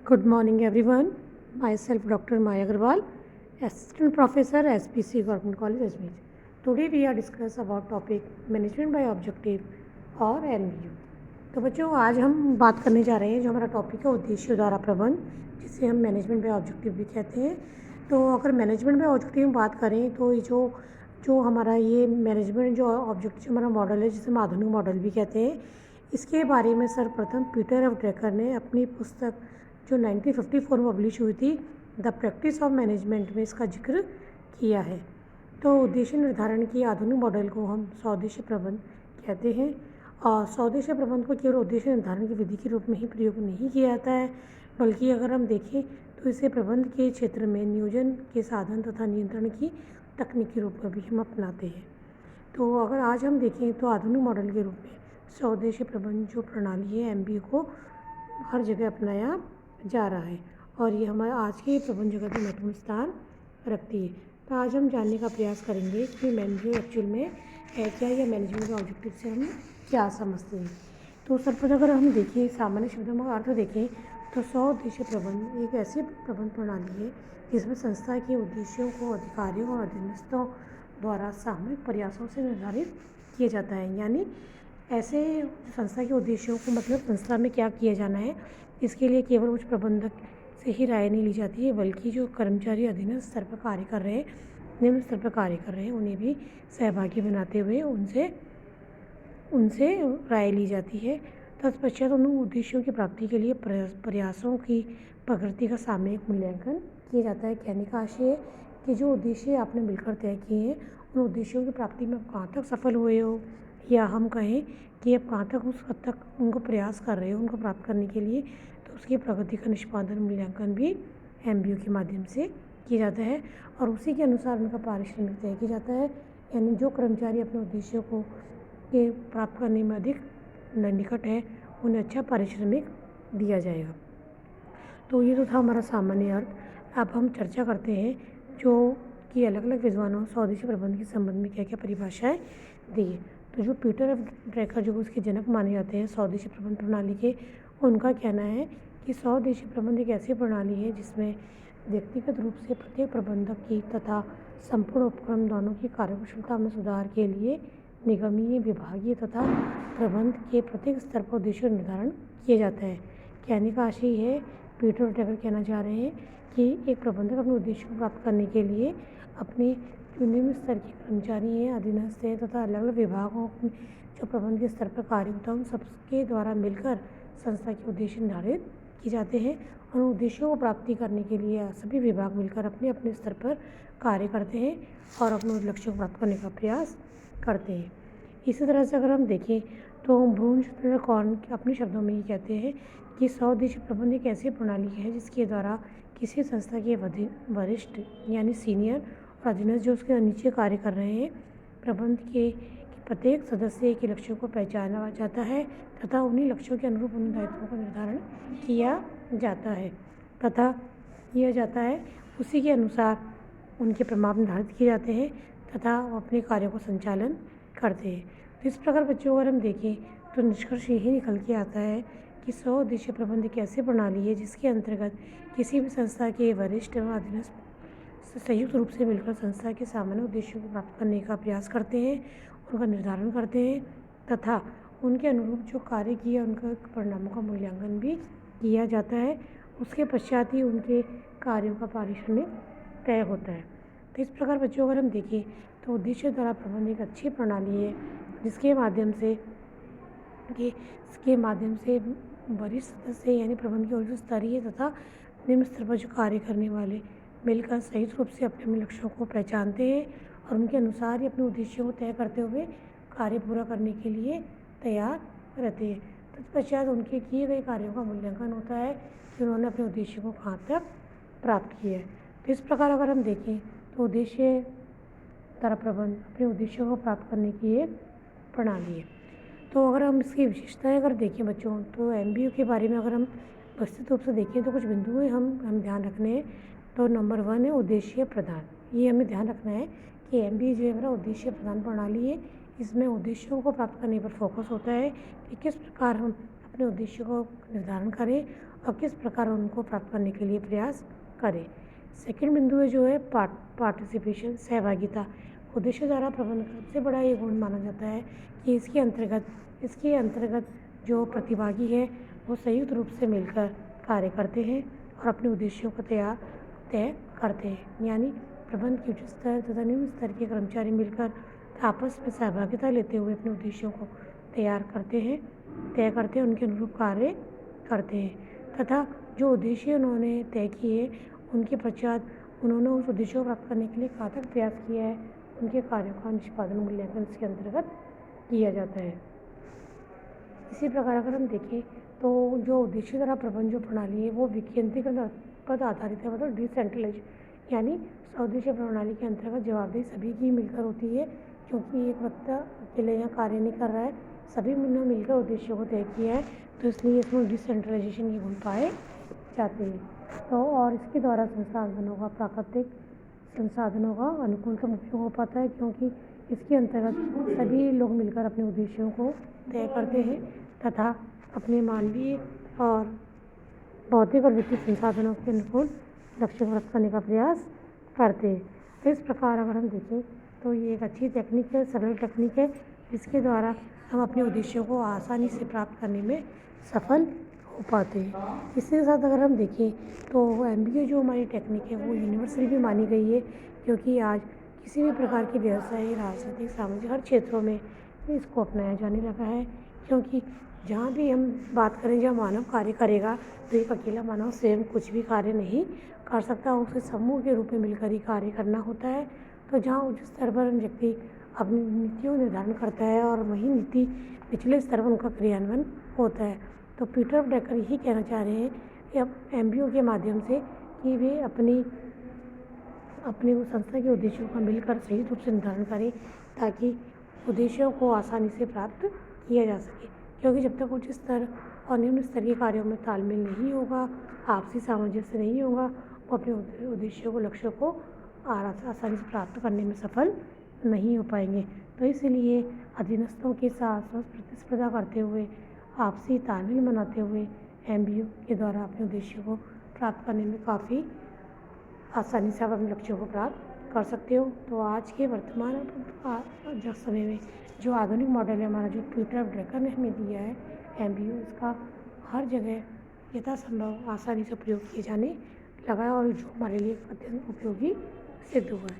Good morning, everyone. Myself, Dr. Maya Agarwal, Assistant Professor, SPC Government College, Ajmer. Today we are discuss about topic Management by Objective और MBU. तो बच्चों आज हम बात करने जा रहे हैं जो हमारा टॉपिक है उद्देश्य द्वारा प्रबंध, जिसे हम मैनेजमेंट बाय ऑब्जेक्टिव भी कहते हैं। तो अगर मैनेजमेंट बाय ऑब्जेक्टिव में बात करें तो ये जो हमारा ये मैनेजमेंट जो ऑब्जेक्टिव हमारा मॉडल है, जिसे हम आधुनिक मॉडल भी कहते हैं, इसके बारे में सर्वप्रथम पीटर एफ ड्रकर ने अपनी पुस्तक जो 1954 में पब्लिश हुई थी द प्रैक्टिस ऑफ मैनेजमेंट में इसका जिक्र किया है। तो उद्देश्य निर्धारण की आधुनिक मॉडल को हम सौदेश्य प्रबंध कहते हैं और सौदेश्य प्रबंध को केवल उद्देश्य निर्धारण की विधि के रूप में ही प्रयोग नहीं किया जाता है, बल्कि अगर हम देखें तो इसे प्रबंध के क्षेत्र में नियोजन के साधन तथा नियंत्रण की तकनीक के रूप में भी हम अपनाते हैं। तो अगर आज हम देखें तो आधुनिक मॉडल के रूप में सौदेश्य प्रबंध जो प्रणाली है MBU को हर जगह अपनाया जा रहा है और ये हमारे आज के प्रबंध जगत में महत्वपूर्ण स्थान रखती है। तो आज हम जानने का प्रयास करेंगे कि मैनेजमेंट एक्चुअल में है क्या या मैनेजमेंट के ऑब्जेक्टिव से हम क्या समझते हैं। तो सर्वप्रथम अगर हम देखें सामान्य शब्दों में अर्थ देखें तो सौदेश्य प्रबंध एक ऐसी प्रबंध प्रणाली है जिसमें संस्था के उद्देश्यों को अधिकारियों और अधीनस्थों द्वारा सामूहिक प्रयासों से निर्धारित किया जाता है। यानी ऐसे संस्था के उद्देश्यों को मतलब संस्था में क्या किया जाना है, इसके लिए केवल उच्च प्रबंधक से ही राय नहीं ली जाती है, बल्कि जो कर्मचारी अधीनस्थ स्तर पर कार्य कर रहे हैं, निम्न स्तर पर कार्य कर रहे हैं, उन्हें भी सहभागी बनाते हुए उनसे राय ली जाती है। तत्पश्चात उन उद्देश्यों की प्राप्ति के लिए प्रयासों की प्रगति का सामयिक मूल्यांकन किया जाता है। कहने का आशय है कि जो उद्देश्य आपने मिलकर तय किए हैं, उन उद्देश्यों की प्राप्ति में आप कहाँ तक सफल हुए हो, या हम कहें कि आप कहाँ तक उस हद तक उनको प्रयास कर रहे हो उनको प्राप्त करने के लिए, तो उसकी प्रगति का निष्पादन मूल्यांकन भी MBU के माध्यम से किया जाता है और उसी के अनुसार उनका पारिश्रमिक तय किया जाता है। यानी जो कर्मचारी अपने उद्देश्यों को के प्राप्त करने में अधिक निकट है, उन्हें अच्छा पारिश्रमिक दिया जाएगा। तो ये तो था हमारा सामान्य अर्थ। अब हम चर्चा करते हैं जो कि अलग अलग विद्वानों स्वदेशी प्रबंध के संबंध में क्या क्या परिभाषाएं दी है। तो जो पीटर एफ ड्रकर जो उसके जनक माने जाते हैं स्वदेशी प्रबंध प्रणाली के, उनका कहना है कि स्वदेशी प्रबंध एक ऐसी प्रणाली है जिसमें व्यक्तिगत रूप से प्रत्येक प्रबंधक की तथा संपूर्ण उपक्रम दोनों की कार्यकुशलता में सुधार के लिए निगमीय, विभागीय तथा प्रबंध के प्रत्येक स्तर पर उद्देश्य निर्धारण किया जाता है। कहने का आशय है, पीटर ड्रकर कहना चाह रहे हैं कि एक प्रबंधक अपने उद्देश्य को प्राप्त करने के लिए अपने जो निम्न स्तर के कर्मचारी हैं, अधीनस्थ हैं तथा अलग अलग विभागों जो प्रबंध के स्तर पर कार्य होता है, उन सबके द्वारा मिलकर संस्था के उद्देश्य निर्धारित किए जाते हैं और उन उद्देश्यों को प्राप्ति करने के लिए सभी विभाग मिलकर अपने अपने स्तर पर कार्य करते हैं और अपने लक्ष्यों को प्राप्त करने का प्रयास करते हैं। इसी तरह से अगर हम देखें तो ब्रून कॉर्न अपने शब्दों में ये कहते हैं कि स्वदेशी प्रबंध एक ऐसी प्रणाली है जिसके द्वारा किसी संस्था के वरिष्ठ यानी सीनियर और अधीनस्थ जो उसके नीचे कार्य कर रहे हैं, प्रबंध के प्रत्येक सदस्य के लक्ष्यों को पहचाना जाता है तथा उन्हीं लक्ष्यों के अनुरूप उन दायित्वों का निर्धारण किया जाता है उसी के अनुसार उनके प्रमाण निर्धारित किए जाते हैं तथा वो अपने कार्यों को संचालन करते हैं। तो इस प्रकार बच्चों अगर हम देखें तो निष्कर्ष यही निकल के आता है कि स्वदेशी प्रबंध एक ऐसी प्रणाली है जिसके अंतर्गत किसी भी संस्था के वरिष्ठ एवं अधीनस्थ संयुक्त रूप से मिलकर संस्था के सामान्य उद्देश्यों को प्राप्त करने का प्रयास करते हैं, उनका निर्धारण करते हैं तथा उनके अनुरूप जो कार्य किया उनका परिणामों का मूल्यांकन भी किया जाता है। उसके पश्चात ही उनके कार्यों का पारिश्रमिक तय होता है। तो इस प्रकार बच्चों अगर हम देखें तो उद्देश्य द्वारा प्रबंध एक अच्छी प्रणाली है जिसके माध्यम से वरिष्ठ सदस्य यानी प्रबंध के उच्च स्तरीय तथा निम्न स्तर पर जो कार्य करने वाले मिलकर संयुक्त रूप से अपने लक्ष्यों को पहचानते हैं और उनके अनुसार ही अपने उद्देश्यों को तय करते हुए कार्य पूरा करने के लिए तैयार रहते हैं। तत्पश्चात उनके किए गए कार्यों का मूल्यांकन होता है कि उन्होंने अपने उद्देश्य को कहाँ तक प्राप्त किया है। तो इस प्रकार अगर हम देखें तो उद्देश्य द्वारा प्रबंध अपने उद्देश्यों को प्राप्त करने की एक प्रणाली है। तो अगर हम इसकी विशेषताएं अगर देखें बच्चों तो MBU के बारे में अगर हम विस्तृत रूप से देखें तो कुछ बिंदुएं हम ध्यान रखने हैं। तो नंबर 1 है उद्देश्य प्रदान। ये हमें ध्यान रखना है कि MBU जो है हमारा उद्देश्य प्रदान प्रणाली है। इसमें उद्देश्यों को प्राप्त करने पर फोकस होता है कि किस प्रकार हम अपने उद्देश्य को निर्धारण करें और किस प्रकार उनको प्राप्त करने के लिए प्रयास करें। सेकंड बिंदु है जो है पार्टिसिपेशन, सहभागिता। उद्देश्य द्वारा प्रबंधन का सबसे बड़ा ये गुण माना जाता है कि इसके अंतर्गत जो प्रतिभागी है वो संयुक्त रूप से मिलकर कार्य करते हैं और अपने उद्देश्यों को तय करते हैं। यानी प्रबंधन के उच्च स्तर तथा निम्न स्तर के कर्मचारी मिलकर आपस में सहभागिता लेते हुए अपने उद्देश्यों को तय करते हैं, उनके अनुरूप कार्य करते हैं तथा जो उद्देश्य उन्होंने तय किए उनके पश्चात उन्होंने उस उद्देश्य को प्राप्त करने के लिए कहाँ तक प्रयास किया है, उनके कार्यों का निष्पादन मूल्यांकन इसके अंतर्गत किया जाता है। इसी प्रकार अगर हम देखें तो जो उद्देश्य द्वारा प्रबंधन जो प्रणाली है वो विकेंद्रीकरण पर आधारित है, मतलब डिसेंट्रलाइज, यानी स्वउद्देश्य प्रणाली के अंतर्गत जवाबदेही सभी की मिलकर होती है, क्योंकि एक व्यक्ति अकेले यहाँ कार्य नहीं कर रहा है, सभी ने मिलकर उद्देश्यों को तय किया है, तो इसलिए इसमें डिसेंट्रलाइजेशन के गुण पाए जाते हैं। तो और इसके द्वारा प्राकृतिक संसाधनों का अनुकूलतम उपयोग हो पाता है, क्योंकि इसके अंतर्गत सभी लोग मिलकर अपने उद्देश्यों को तय करते हैं तथा अपने मानवीय और बौद्धिक और वित्तीय संसाधनों के अनुकूल लक्ष्य को प्राप्त करने का प्रयास करते हैं। इस प्रकार अगर हम देखें तो ये एक अच्छी टेक्निक है, सरल टेक्निक है, जिसके द्वारा हम अपने उद्देश्यों को आसानी से प्राप्त करने में सफल हो पाते हैं। इसके साथ अगर हम देखें तो MBA जो हमारी टेक्निक है वो यूनिवर्सल भी मानी गई है, क्योंकि आज किसी भी प्रकार की व्यवसाय, राजनीतिक, सामाजिक हर क्षेत्रों में इसको अपनाया जाने लगा है, क्योंकि जहाँ भी हम बात करें जहाँ मानव कार्य करेगा तो एक अकेला मानव स्वयं कुछ भी कार्य नहीं कर सकता, उसे समूह के रूप में मिलकर ही कार्य करना होता है। तो जहाँ उच्च स्तर पर व्यक्ति अपनी नीतियों निर्धारण करता है और वही नीति निचले स्तर पर उनका क्रियान्वयन होता है। तो पीटर ड्रकर यही कहना चाह रहे हैं कि अब MBO के माध्यम से कि वे अपने उस संस्था के उद्देश्यों का मिलकर सही रूप से निर्धारण करें, ताकि उद्देश्यों को आसानी से प्राप्त किया जा सके, क्योंकि जब तक उच्च स्तर और निम्न स्तर के कार्यों में तालमेल नहीं होगा, आपसी सामंजस्य नहीं होगा, वो अपने उद्देश्यों को, लक्ष्यों को आसानी से प्राप्त करने में सफल नहीं हो पाएंगे। तो इसलिए अधीनस्थों के साथ प्रतिस्पर्धा करते हुए, आपसी तालमेल बनाते हुए MBO के द्वारा अपने उद्देश्यों को प्राप्त करने में काफ़ी आसानी से आप अपने लक्ष्यों को प्राप्त कर सकते हो। तो आज के वर्तमान समय में जो आधुनिक मॉडल है हमारा, जो पीटर ड्रकर ने हमें दिया है MBO, इसका हर जगह यथासंभव आसानी से प्रयोग किए जाने लगा है और जो हमारे लिए अत्यंत उपयोगी सिद्ध हुआ है।